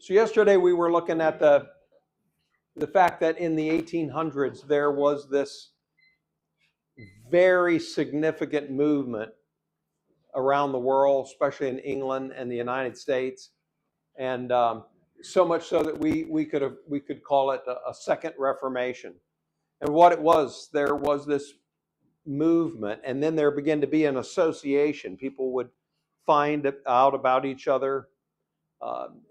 So yesterday we were looking at the fact that in the 1800s there was this very significant movement around the world, especially in England and the United States, and so much so that we could call it a second Reformation. And what it was, there was this movement, and then there began to be an association. People would find out about each other,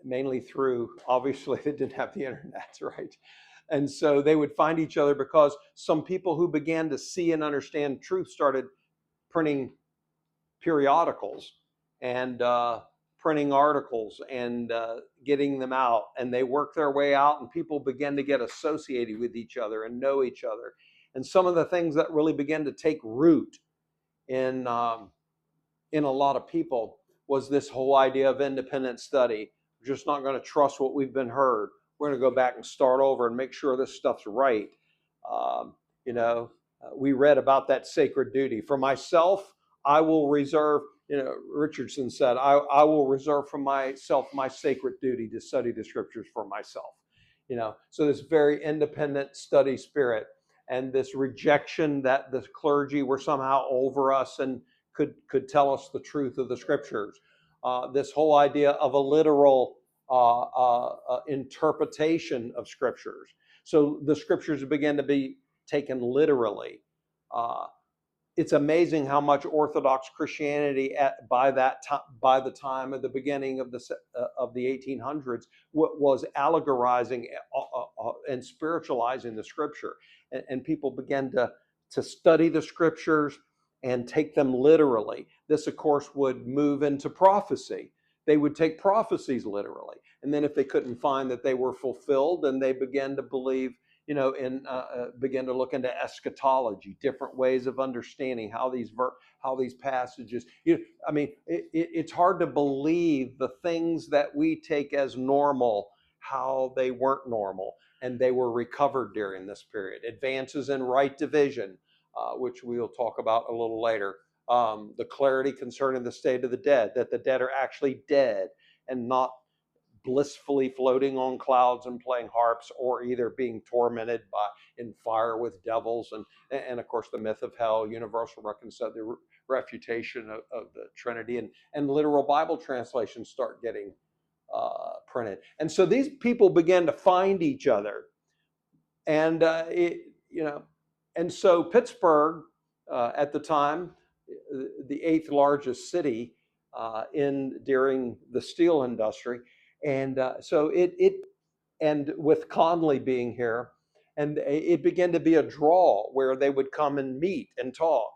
mainly through, obviously they didn't have the internet, right? And so they would find each other because some people who began to see and understand truth started printing periodicals and printing articles and getting them out. And they worked their way out, and people began to get associated with each other and know each other. And some of the things that really began to take root in a lot of people was this whole idea of independent study. We're just not going to trust what we've been heard. We're going to go back and start over and make sure this stuff's right. We read about that sacred duty. For myself, I will reserve, Richardson said, I will reserve for myself my sacred duty to study the scriptures for myself. So this very independent study spirit and this rejection that the clergy were somehow over us and could tell us the truth of the scriptures. This whole idea of a literal interpretation of scriptures. So the scriptures began to be taken literally. It's amazing how much Orthodox Christianity by the time of the beginning of the 1800s was allegorizing and spiritualizing the scripture, and people began to study the scriptures and take them literally. This, of course, would move into prophecy. They would take prophecies literally, and then if they couldn't find that they were fulfilled, then they began to believe, begin to look into eschatology, different ways of understanding how these passages. It's hard to believe the things that we take as normal, how they weren't normal, and they were recovered during this period. Advances in right division, which we'll talk about a little later. The clarity concerning the state of the dead, that the dead are actually dead and not blissfully floating on clouds and playing harps, or either being tormented in fire with devils, and of course the myth of hell, universal reconciliation, the refutation of the Trinity, and literal Bible translations start getting printed. And so these people began to find each other, and and so Pittsburgh at the time, the 8th largest city during the steel industry. And so and with Conley being here, and it began to be a draw where they would come and meet and talk.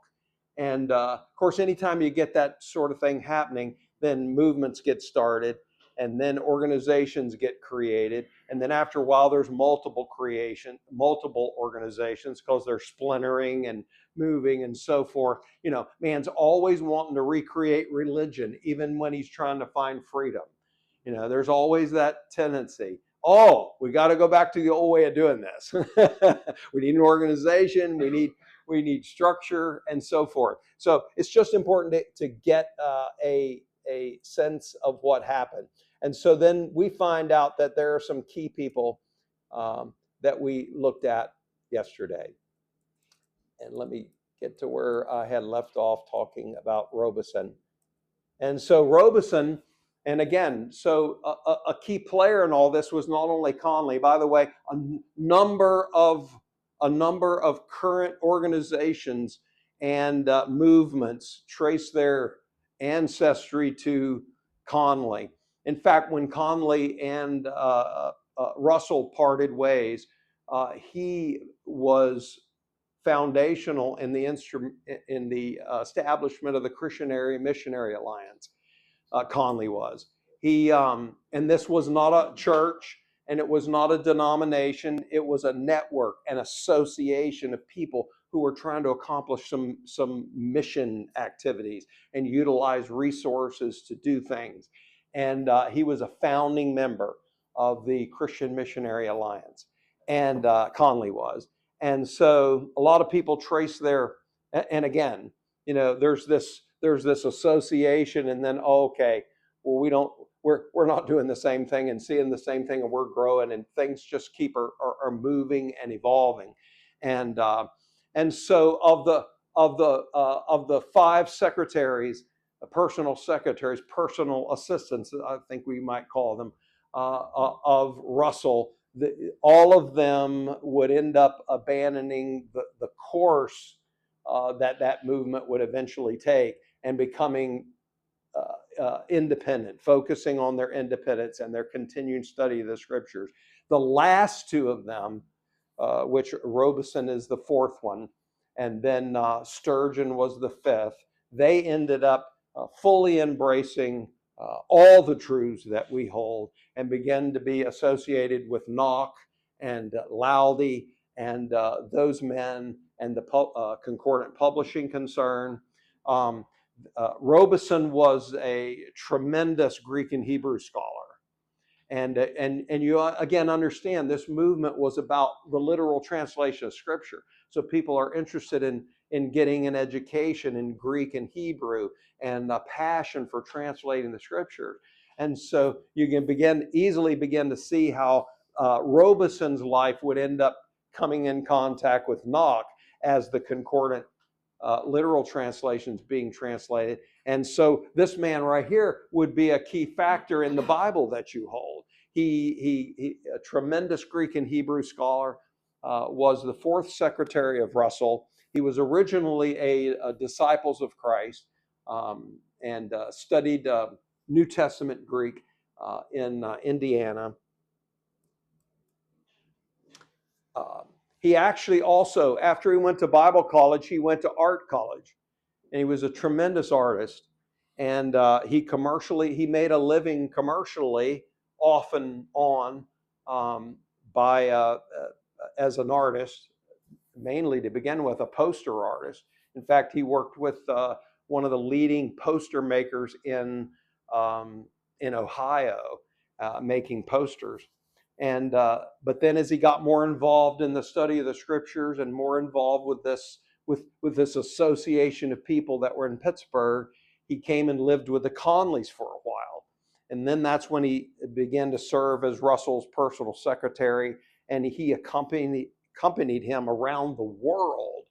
And of course, anytime you get that sort of thing happening, then movements get started, and then organizations get created. And then after a while, there's multiple organizations, because they're splintering and moving and so forth. Man's always wanting to recreate religion, even when he's trying to find freedom. There's always that tendency. Oh, we got to go back to the old way of doing this. We need an organization. We need structure and so forth. So it's just important to get a sense of what happened. And so then we find out that there are some key people that we looked at yesterday. And let me get to where I had left off talking about Robeson. And so Robeson, and again, so a key player in all this was not only Conley. By the way, a number of current organizations and movements trace their ancestry to Conley. In fact, when Conley and Russell parted ways, he was foundational in the establishment of the Christian Area Missionary Alliance. Conley was. And this was not a church, and it was not a denomination. It was a network, an association of people who were trying to accomplish some mission activities and utilize resources to do things. And he was a founding member of the Christian Missionary Alliance, and Conley was. And so a lot of people trace their, and again, there's this association, and then, okay, well, we're not doing the same thing and seeing the same thing, and we're growing, and things just keep are moving and evolving. And so of the five secretaries, personal secretaries, personal assistants, I think we might call them, of Russell, all of them would end up abandoning the course that movement would eventually take, and becoming independent, focusing on their independence and their continued study of the scriptures. The last two of them, which Robeson is the fourth one, and then Sturgeon was the fifth, they ended up fully embracing all the truths that we hold, and began to be associated with Knock and Loudy and those men, and the Concordant Publishing concern. Robeson was a tremendous Greek and Hebrew scholar. And you again understand this movement was about the literal translation of Scripture. So people are interested in getting an education in Greek and Hebrew, and a passion for translating the Scripture. And so you can easily begin to see how Robeson's life would end up coming in contact with Knock as the concordant literal translations being translated. And so this man right here would be a key factor in the Bible that you hold. He a tremendous Greek and Hebrew scholar, was the fourth secretary of Russell. He was originally a Disciples of Christ, and studied New Testament Greek in Indiana. He actually also, after he went to Bible college, he went to art college, and he was a tremendous artist. And he made a living commercially, off and on, by as an artist, mainly to begin with, a poster artist. In fact, he worked with one of the leading poster makers in Ohio, making posters. And but then as he got more involved in the study of the scriptures, and more involved with this association of people that were in Pittsburgh, he came and lived with the Conleys for a while. And then that's when he began to serve as Russell's personal secretary, and he accompanied him around the world.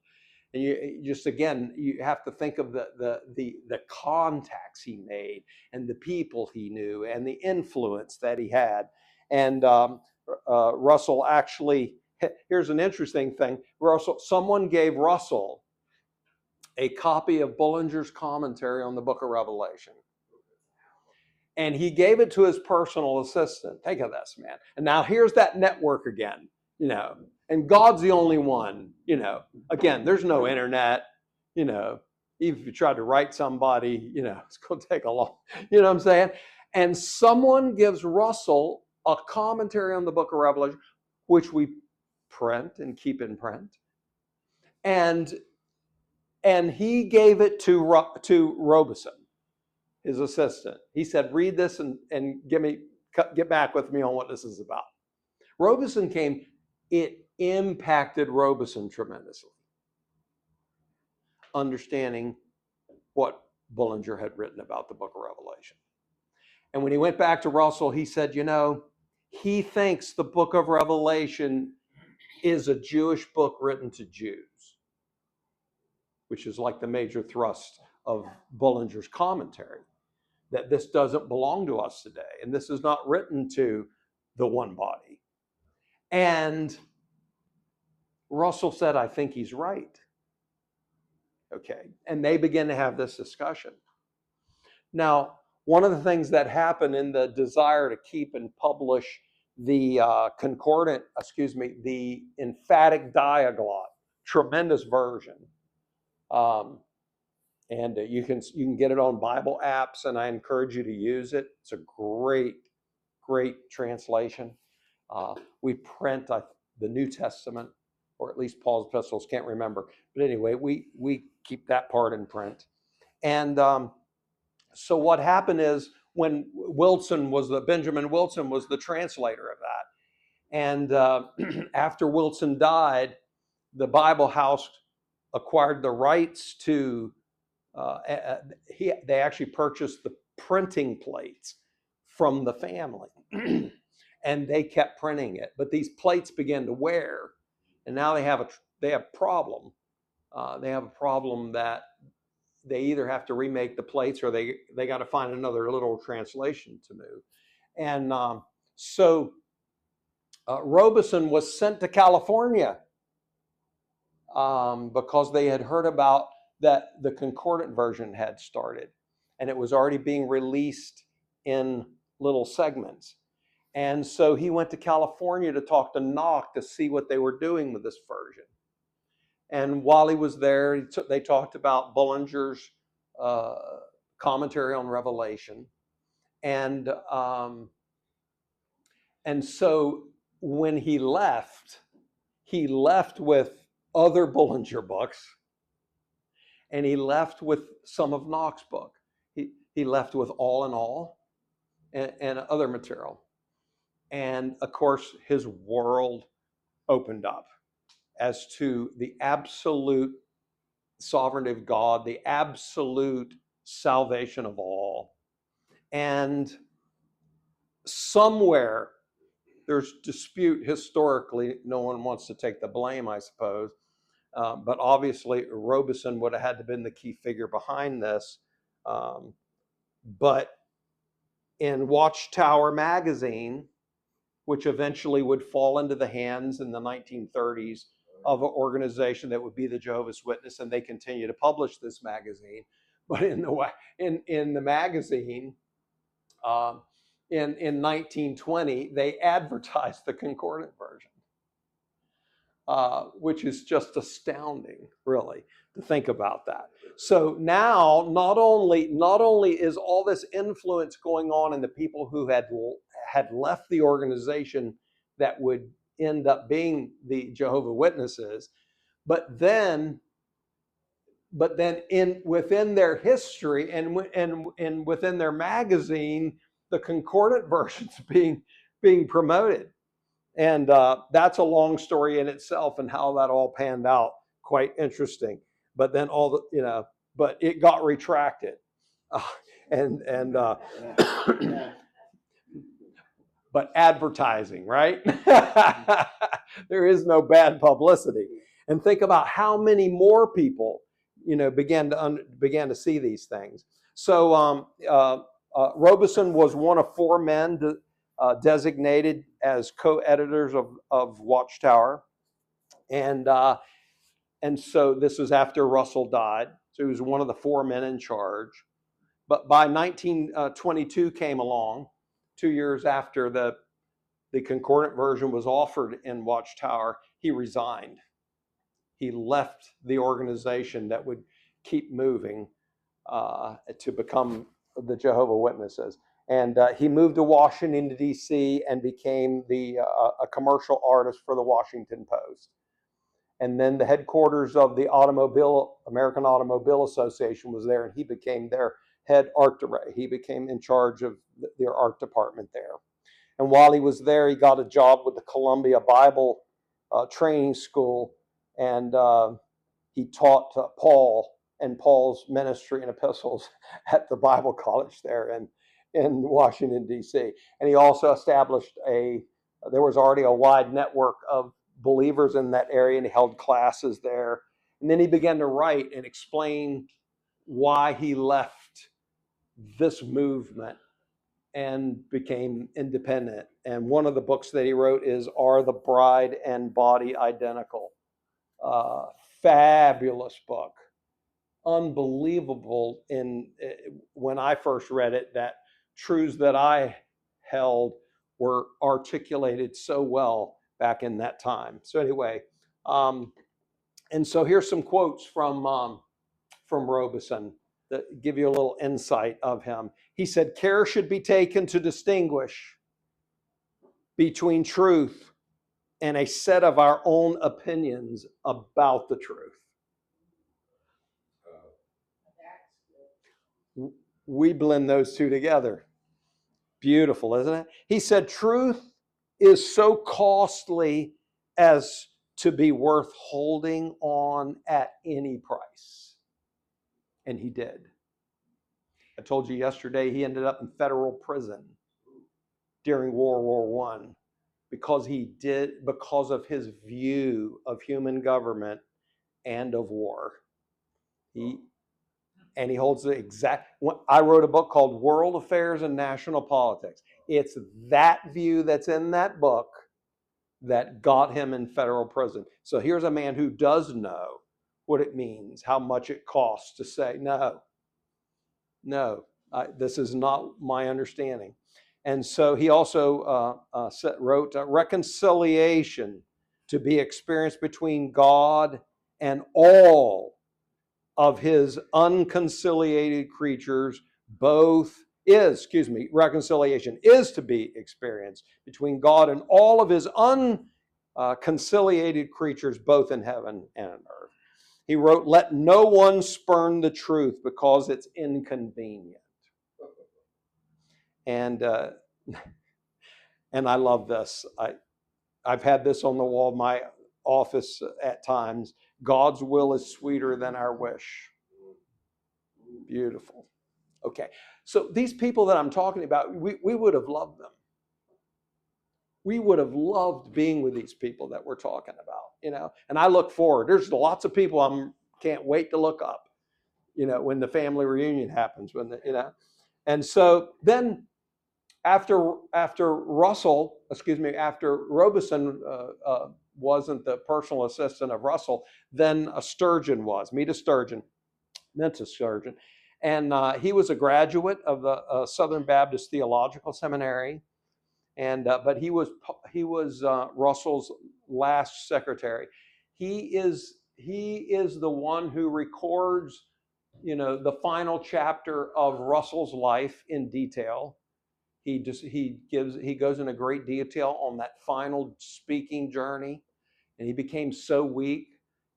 And you have to think of the contacts he made, and the people he knew, and the influence that he had. And Russell actually, here's an interesting thing. Someone gave Russell a copy of Bullinger's commentary on the book of Revelation. And he gave it to his personal assistant. Think of this, man. And now here's that network again, and God's the only one, Again, there's no internet, even if you try to write somebody, it's going to take a long, what I'm saying? And someone gives Russell a commentary on the book of Revelation, which we print and keep in print. And he gave it to Robeson, his assistant. He said, read this and get back with me on what this is about. Robeson came. It impacted Robeson tremendously, understanding what Bullinger had written about the book of Revelation. And when he went back to Russell, he said, he thinks the book of Revelation is a Jewish book written to Jews, which is like the major thrust of Bullinger's commentary, that this doesn't belong to us today, and this is not written to the one body. And Russell said, I think he's right. Okay. And they begin to have this discussion. Now, one of the things that happened in the desire to keep and publish the the emphatic diaglott, tremendous version. And you can get it on Bible apps, and I encourage you to use it. It's a great translation. We print the New Testament, or at least Paul's epistles, can't remember. But anyway, we keep that part in print. And so what happened is, when Benjamin Wilson was the translator of that. And after Wilson died, the Bible House acquired the rights to, they actually purchased the printing plates from the family. And they kept printing it, but these plates began to wear, and now they have a problem. They have a problem that they either have to remake the plates or they got to find another literal translation to move. And so Robeson was sent to California because they had heard about that the concordant version had started, and it was already being released in little segments. And so he went to California to talk to Knox to see what they were doing with this version. And while he was there, they talked about Bullinger's commentary on Revelation. And so when he left with other Bullinger books, and he left with some of Knox's book. He left with All in All and other material. And of course, his world opened up as to the absolute sovereignty of God, the absolute salvation of all. And somewhere there's dispute historically. No one wants to take the blame, I suppose. But obviously, Robeson would have had to have been the key figure behind this. But in Watchtower magazine, which eventually would fall into the hands in the 1930s of an organization that would be the Jehovah's Witness, and they continue to publish this magazine. But in the magazine, in 1920, they advertised the concordant version, which is just astounding, really, to think about that. So now, not only is all this influence going on in the people who had left the organization that would end up being the Jehovah's Witnesses, but then within their history and within their magazine, the concordant versions being promoted. And that's a long story in itself, and how that all panned out. Quite interesting. But then but it got retracted, but advertising, right? There is no bad publicity. And think about how many more people, began to see these things. So Robeson was one of four men designated as co-editors of Watchtower, and so this was after Russell died. So he was one of the four men in charge. But by 1922 came along, 2 years after the concordant version was offered in Watchtower, he resigned. He left the organization that would keep moving to become the Jehovah's Witnesses. And he moved to Washington, D.C. and became a commercial artist for the Washington Post. And then the headquarters of the American Automobile Association was there, and he became their head art director. He became in charge of their art department there. And while he was there, he got a job with the Columbia Bible Training School, and he taught Paul and Paul's ministry and epistles at the Bible College there in Washington, D.C. And he also established there was already a wide network of believers in that area, and he held classes there. And then he began to write and explain why he left this movement and became independent. And one of the books that he wrote is Are the Bride and Body Identical? Fabulous book. Unbelievable when I first read it, that truths that I held were articulated so well back in that time. So anyway, and so here's some quotes from Robeson that give you a little insight of him. He said, "Care should be taken to distinguish between truth and a set of our own opinions about the truth." We blend those two together. Beautiful, isn't it? He said, "Truth is so costly as to be worth holding on at any price." And he did. I told you yesterday he ended up in federal prison during World War One because because of his view of human government and of war. He holds the exact. I wrote a book called World Affairs and National Politics. It's that view that's in that book that got him in federal prison. So here's a man who does know what it means, how much it costs to say, no, this is not my understanding. And so he also wrote reconciliation to be experienced between God and all of his unconciliated creatures, reconciliation is to be experienced between God and all of his unconciliated creatures, both in heaven and on earth. He wrote, let no one spurn the truth because it's inconvenient. And I love this. I've had this on the wall of my office at times. God's will is sweeter than our wish. Beautiful. Okay, so these people that I'm talking about, we would have loved them. We would have loved being with these people that we're talking about, And I look forward. There's lots of people I can't wait to look up, when the family reunion happens, And so then after Robeson wasn't the personal assistant of Russell, then a Sturgeon was. Meet a Sturgeon. Meant a Sturgeon. And he was a graduate of the Southern Baptist Theological Seminary, but he was Russell's last secretary. He is the one who records, the final chapter of Russell's life in detail. He goes into great detail on that final speaking journey, and he became so weak,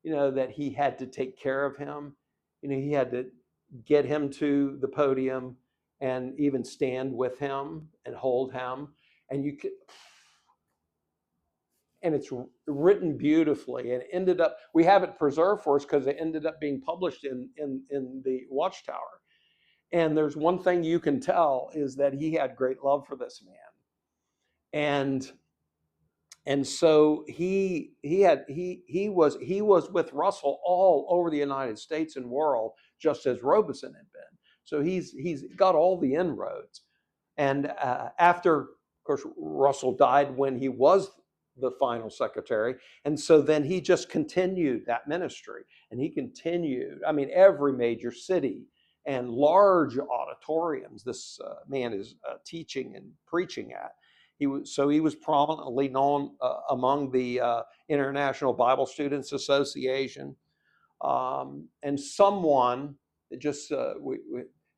that he had to take care of him. He had to get him to the podium and even stand with him and hold him. And it's written beautifully, and we have it preserved for us because it ended up being published in the Watchtower. And there's one thing you can tell is that he had great love for this man. And so he was with Russell all over the United States and world, just as Robeson had been. So he's got all the inroads. And after, of course, Russell died when he was the final secretary, and so then he just continued that ministry, and he continued. I mean, every major city and large auditoriums this man is teaching and preaching at. He was prominently known among the International Bible Students Association, and someone that just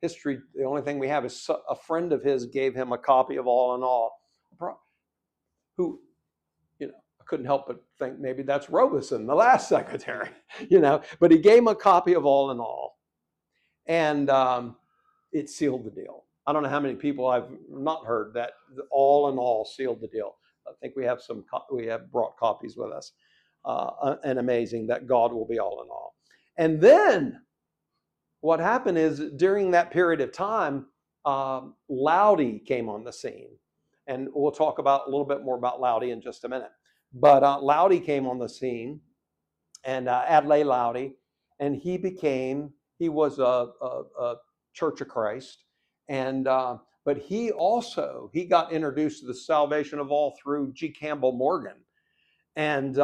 history. The only thing we have is a friend of his gave him a copy of All in All, who, I couldn't help but think maybe that's Robeson, the last secretary, But he gave him a copy of All in All, and it sealed the deal. I don't know how many people I've not heard that All in All sealed the deal. I think we have brought copies with us, and amazing that God will be all in all. And then what happened is during that period of time, Loudy came on the scene, and we'll talk about a little bit more about Loudy in just a minute. But Loudy came on the scene, and Adlai Loudy, and he was a Church of Christ, and but he got introduced to the salvation of all through G. Campbell Morgan, and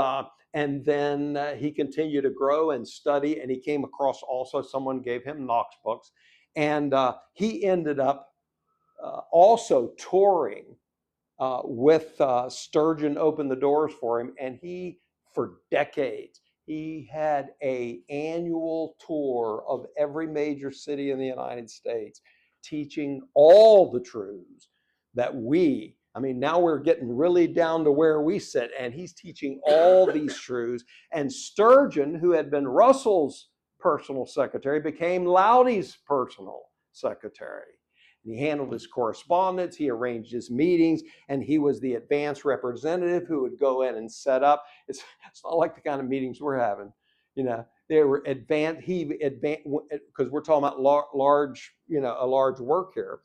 then he continued to grow and study, and he came across also someone gave him Knox books, and he ended up also touring with Sturgeon opened the doors for him, and for decades, he had an annual tour of every major city in the United States, teaching all the truths that now we're getting really down to where we sit, and he's teaching all these truths. And Sturgeon, who had been Russell's personal secretary, became Loudy's personal secretary. He handled his correspondence, he arranged his meetings, and he was the advance representative who would go in and set up. It's not like the kind of meetings we're having. They were advanced, because we're talking about large, a large work here.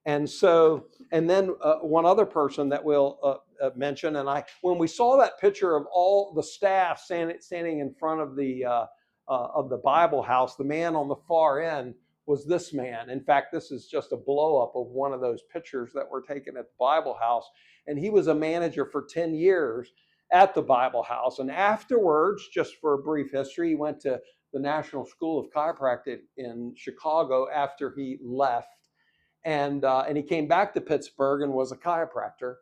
And so, and then one other person that we'll mention, and when we saw that picture of all the staff standing in front of the Bible house, the man on the far end was this man. In fact, this is just a blow up of one of those pictures that were taken at the Bible house. And he was a manager for 10 years at the Bible house. And afterwards, just for a brief history, he went to the National School of Chiropractic in Chicago after he left. And he came back to Pittsburgh and was a chiropractor.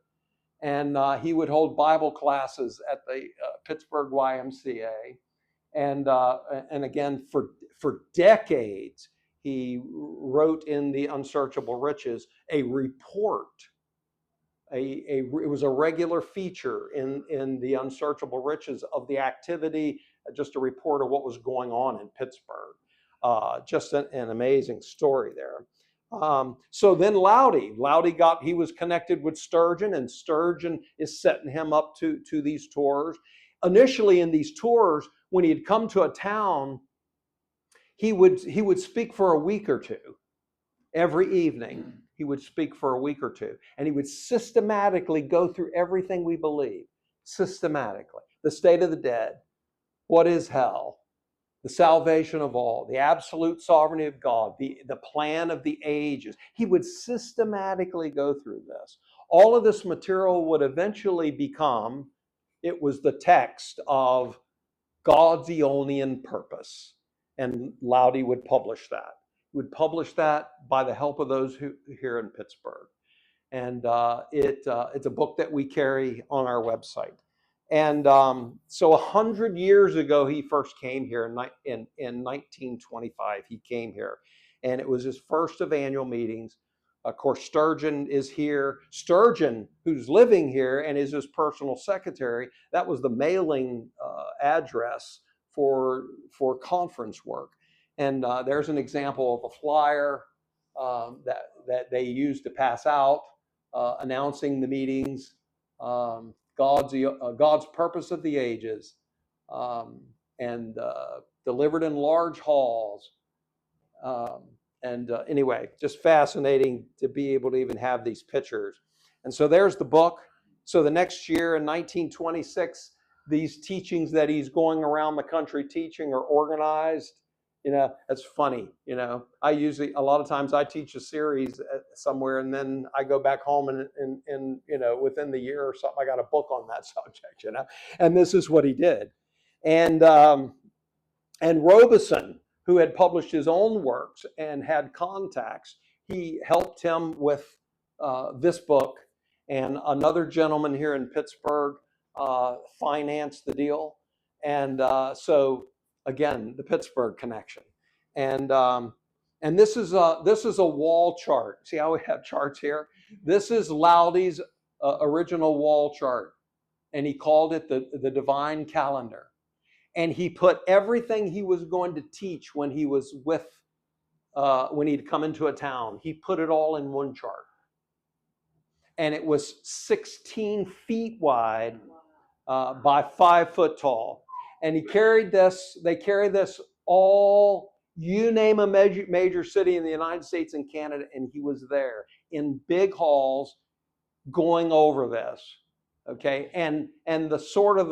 And he would hold Bible classes at the Pittsburgh YMCA. And again, for decades, he wrote in the Unsearchable Riches a report. It was a regular feature in the Unsearchable Riches of the activity, just a report of what was going on in Pittsburgh. Just an amazing story there. So then Loudy he was connected with Sturgeon, and Sturgeon is setting him up to these tours. Initially in these tours, when he had come to a town, he would speak for a week or two. Every evening, he would speak for a week or two, and he would systematically go through everything we believe, systematically. The state of the dead, what is hell, the salvation of all, the absolute sovereignty of God, the plan of the ages. He would systematically go through this. All of this material would eventually become, it was the text of God's Aeonian purpose. And Loudy would publish that. He would publish that by the help of those who here in Pittsburgh. And it's a book that we carry on our website. And so 100 years ago, he first came here in 1925. He came here, and it was his first of annual meetings. Of course, Sturgeon is here. Sturgeon, who's living here and is his personal secretary, that was the mailing address for conference work. And there's an example of a flyer that they used to pass out, announcing the meetings. God's purpose of the ages, and delivered in large halls. Anyway, just fascinating to be able to even have these pictures. And so there's the book. So the next year in 1926, these teachings that he's going around the country teaching are organized. It's funny. I usually, a lot of times I teach a series somewhere, and then I go back home and within the year or something, I got a book on that subject, and this is what he did. And Robeson, who had published his own works and had contacts, he helped him with this book, and another gentleman here in Pittsburgh financed the deal. And so again, the Pittsburgh connection. And this is a wall chart. See how we have charts here? This is Loudy's original wall chart, and he called it the Divine Calendar. And he put everything he was going to teach when he was when he'd come into a town, he put it all in one chart. And it was 16 feet wide by 5 foot tall. And they carried this all, you name a major city in the United States and Canada, and he was there in big halls going over this. Okay. And the sort of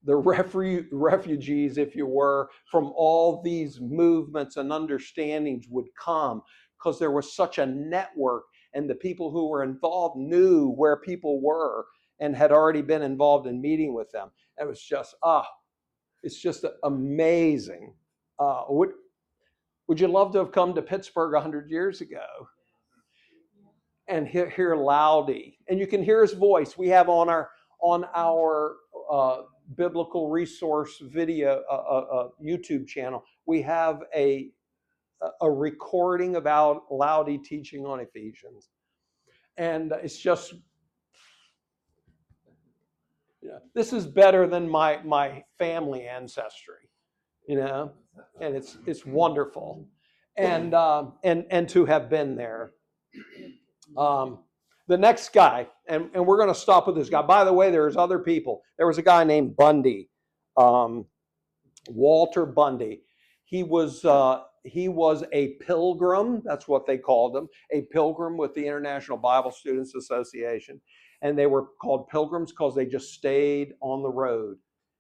the refugees, if you were, from all these movements and understandings would come, because there was such a network, and the people who were involved knew where people were and had already been involved in meeting with them. It was just, it's just amazing. Would you love to have come to Pittsburgh 100 years ago and hear Loudy? And you can hear his voice. We have on our biblical resource video YouTube channel, we have a recording about Loudy teaching on Ephesians. And it's just, this is better than my family ancestry, and it's wonderful, and to have been there. The next guy, and we're going to stop with this guy. By the way, there's other people. There was a guy named Bundy, Walter Bundy. He was a pilgrim. That's what they called him, a pilgrim with the International Bible Students Association, and they were called pilgrims because they just stayed on the road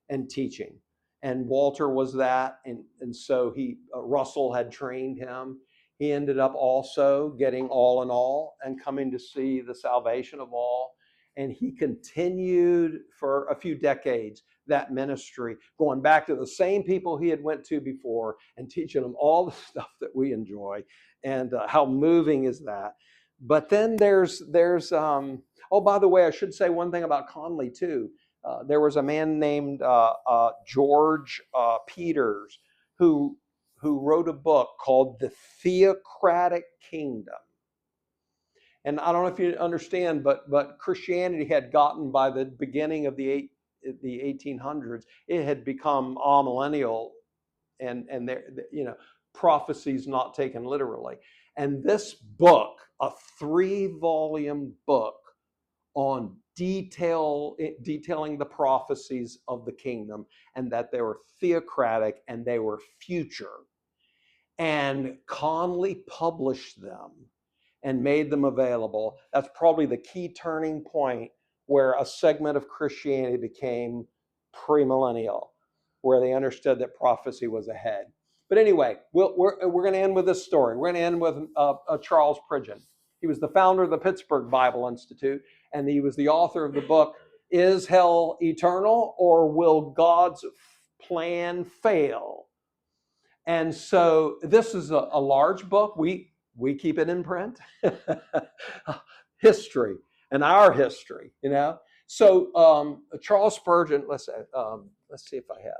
and teaching. And Walter was that, and so Russell had trained him. He ended up also getting all in all and coming to see the salvation of all. And he continued for a few decades that ministry, going back to the same people he had went to before and teaching them all the stuff that we enjoy. And how moving is that? But then there's oh, by the way, I should say one thing about Conley too. There was a man named George Peters who wrote a book called The Theocratic Kingdom. And I don't know if you understand, but Christianity had gotten, by the beginning of the 1800s, it had become amillennial, and there, prophecies not taken literally. And this book, a 3-volume book on detailing the prophecies of the kingdom, and that they were theocratic and they were future. And Conley published them and made them available. That's probably the key turning point where a segment of Christianity became premillennial, where they understood that prophecy was ahead. But anyway, we're going to end with this story. We're going to end with Charles Pridgeon. He was the founder of the Pittsburgh Bible Institute, and he was the author of the book, Is Hell Eternal, or Will God's Plan Fail? And so this is a large book. We keep it in print. History and our history, So Charles Spurgeon, let's see if I have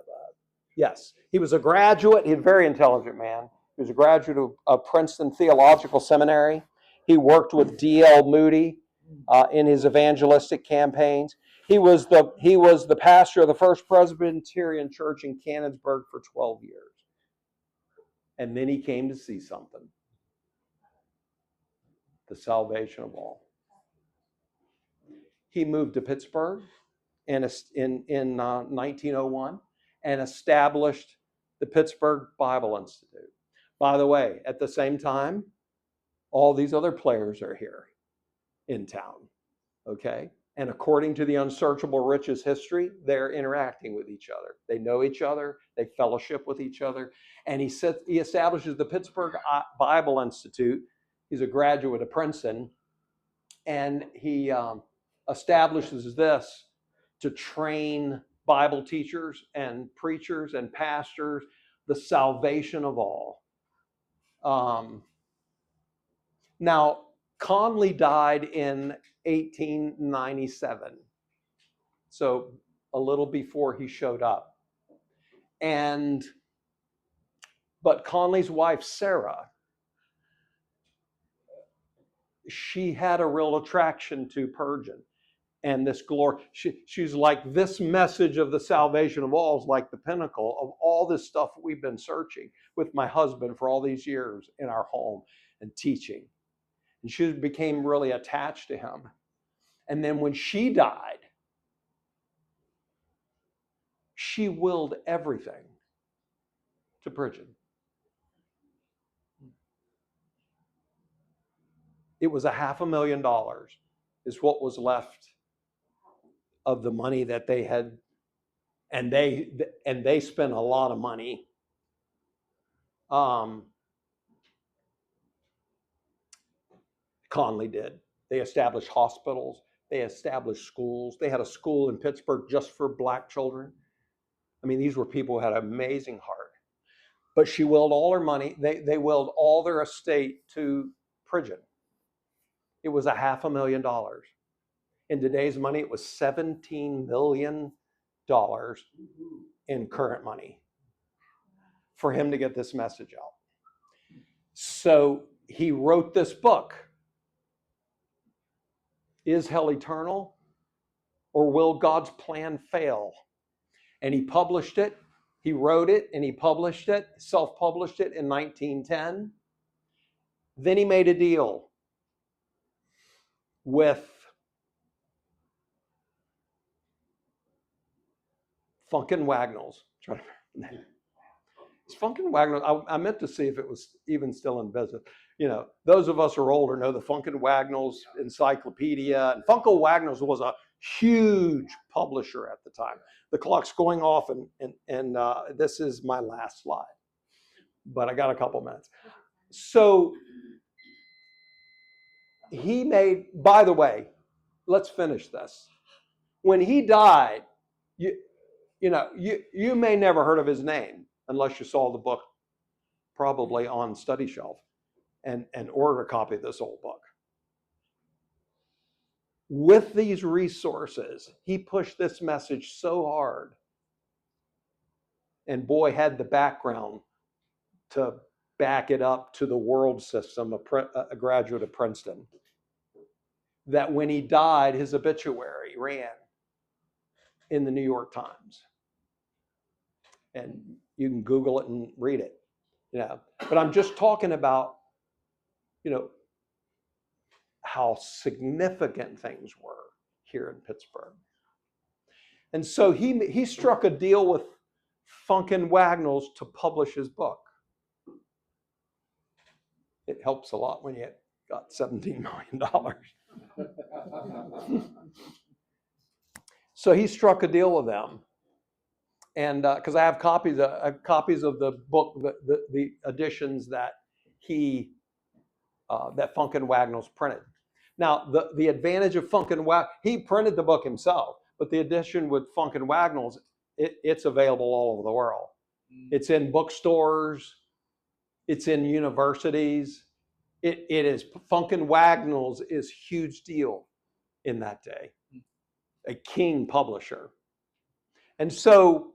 yes, he was a graduate. He's a very intelligent man. He was a graduate of Princeton Theological Seminary. He worked with D.L. Moody in his evangelistic campaigns. He was the pastor of the First Presbyterian Church in Canonsburg for 12 years. And then he came to see something. The salvation of all. He moved to Pittsburgh in 1901 and established the Pittsburgh Bible Institute. By the way, at the same time, all these other players are here in town, okay? And according to the Unsearchable Riches history, they're interacting with each other. They know each other. They fellowship with each other. And he establishes the Pittsburgh Bible Institute. He's a graduate of Princeton. And he establishes this to train Bible teachers and preachers and pastors, the salvation of all. Now, Conley died in 1897, so a little before he showed up. But Conley's wife, Sarah, she had a real attraction to Purgeon and this glory. She's like, this message of the salvation of all is like the pinnacle of all this stuff we've been searching with my husband for all these years in our home and teaching. And she became really attached to him. And then when she died, she willed everything to Pridgeon. It was $500,000 is what was left of the money that they had, and they spent a lot of money. Conley did. They established hospitals. They established schools. They had a school in Pittsburgh just for black children. I mean, these were people who had an amazing heart. But she willed all her money. They willed all their estate to Pridgeon. It was $500,000. In today's money, it was $17 million in current money for him to get this message out. So he wrote this book. Is hell eternal, or will God's plan fail? And he published it. He wrote it and he published it, self-published it in 1910. Then he made a deal with Funkin' Wagnalls. Is Funkin' Wagnalls, I meant to see if it was even still in business. You know, those of us who are older know the Funkin' Wagnalls encyclopedia. And Funkin' Wagnalls was a huge publisher at the time. The clock's going off, and this is my last slide. But I got a couple minutes. So he made, by the way, let's finish this. When he died, you may never heard of his name unless you saw the book probably on study shelf and ordered a copy of this old book. With these resources, he pushed this message so hard, and boy, had the background to back it up to the world system, a graduate of Princeton, that when he died, his obituary ran in the New York Times. And you can Google it and read it, But I'm just talking about, how significant things were here in Pittsburgh. And so he struck a deal with Funkin' Wagnalls to publish his book. It helps a lot when you got $17 million. So he struck a deal with them. And because I have copies of the book, the editions that that Funkin' Wagnalls printed. Now, the advantage of Funkin' Wagnalls, he printed the book himself, but the edition with Funkin' Wagnalls, it's available all over the world. It's in bookstores. It's in universities. It is, Funkin' Wagnalls is a huge deal in that day. A king publisher. And so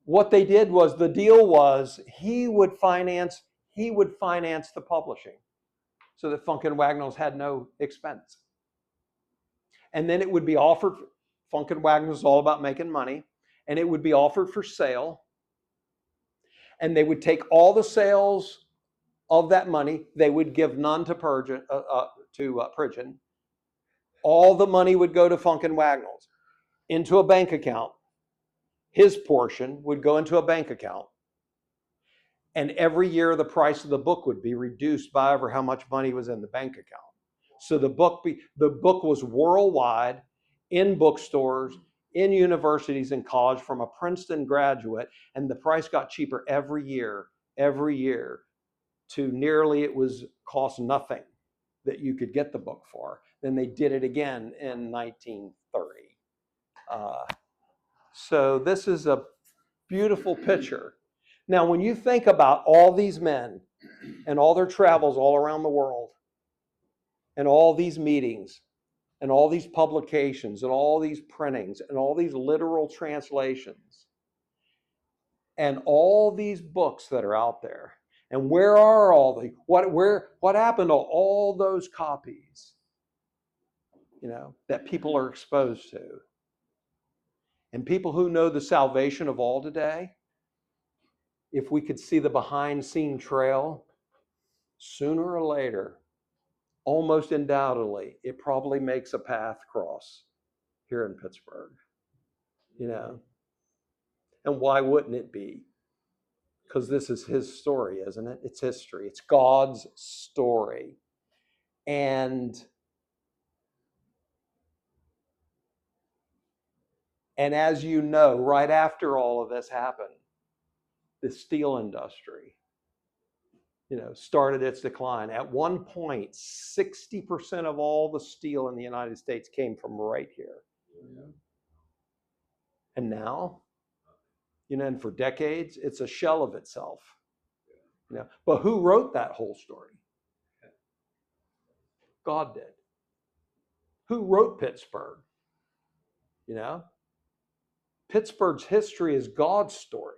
what they did was, the deal was he would finance the publishing so that Funkin' Wagnalls had no expense. And then it would be offered, Funkin' Wagnalls is all about making money, and it would be offered for sale. And they would take all the sales of that money, they would give none to Pridgeon. All the money would go to Funkin' Wagnalls into a bank account. His portion would go into a bank account. And every year the price of the book would be reduced by over how much money was in the bank account. So the book was worldwide, in bookstores, in universities and college, from a Princeton graduate, and the price got cheaper every year, to nearly, it was cost nothing that you could get the book for. Then they did it again in 1930. So this is a beautiful picture. Now, when you think about all these men and all their travels all around the world, and all these meetings, and all these publications, and all these printings, and all these literal translations, and all these books that are out there, and where are all the, what happened to all those copies, that people are exposed to? And people who know the salvation of all today, if we could see the behind-scene trail, sooner or later, almost undoubtedly, it probably makes a path across here in Pittsburgh, And why wouldn't it be? Because this is his story, isn't it? It's history. It's God's story. And as you know, right after all of this happened, the steel industry, started its decline. At one point, 60% of all the steel in the United States came from right here. Yeah. And now, and for decades, it's a shell of itself. But who wrote that whole story? God did. Who wrote Pittsburgh? Pittsburgh's history is God's story.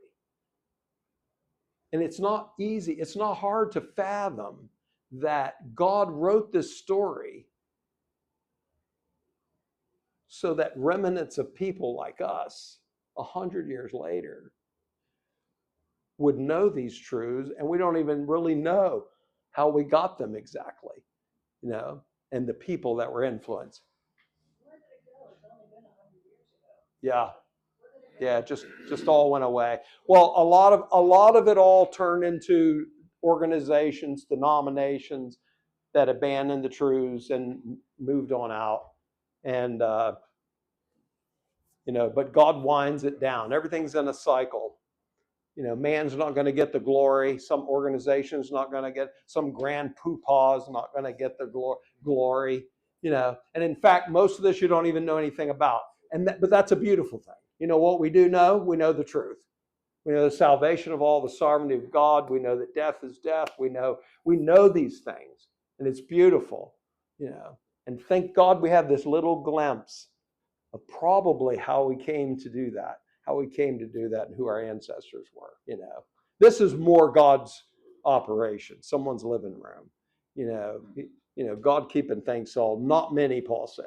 And it's not easy, it's not hard to fathom that God wrote this story so that remnants of people like us, 100 years later, would know these truths, and we don't even really know how we got them exactly, and the people that were influenced. Where did it go? It's only been 100 years ago. Yeah. Yeah, just all went away. Well, a lot of it all turned into organizations, denominations that abandoned the truths and moved on out. And but God winds it down. Everything's in a cycle. Man's not going to get the glory. Some organization's not going to get, some grand poobah's not going to get the glory. And in fact, most of this you don't even know anything about. But that's a beautiful thing. You know what we do know? We know the truth. We know the salvation of all, the sovereignty of God. We know that death is death. We know these things, and it's beautiful. And thank God we have this little glimpse of probably how we came to do that, and who our ancestors were. This is more God's operation, someone's living room. God keeping things all, not many, Paul said.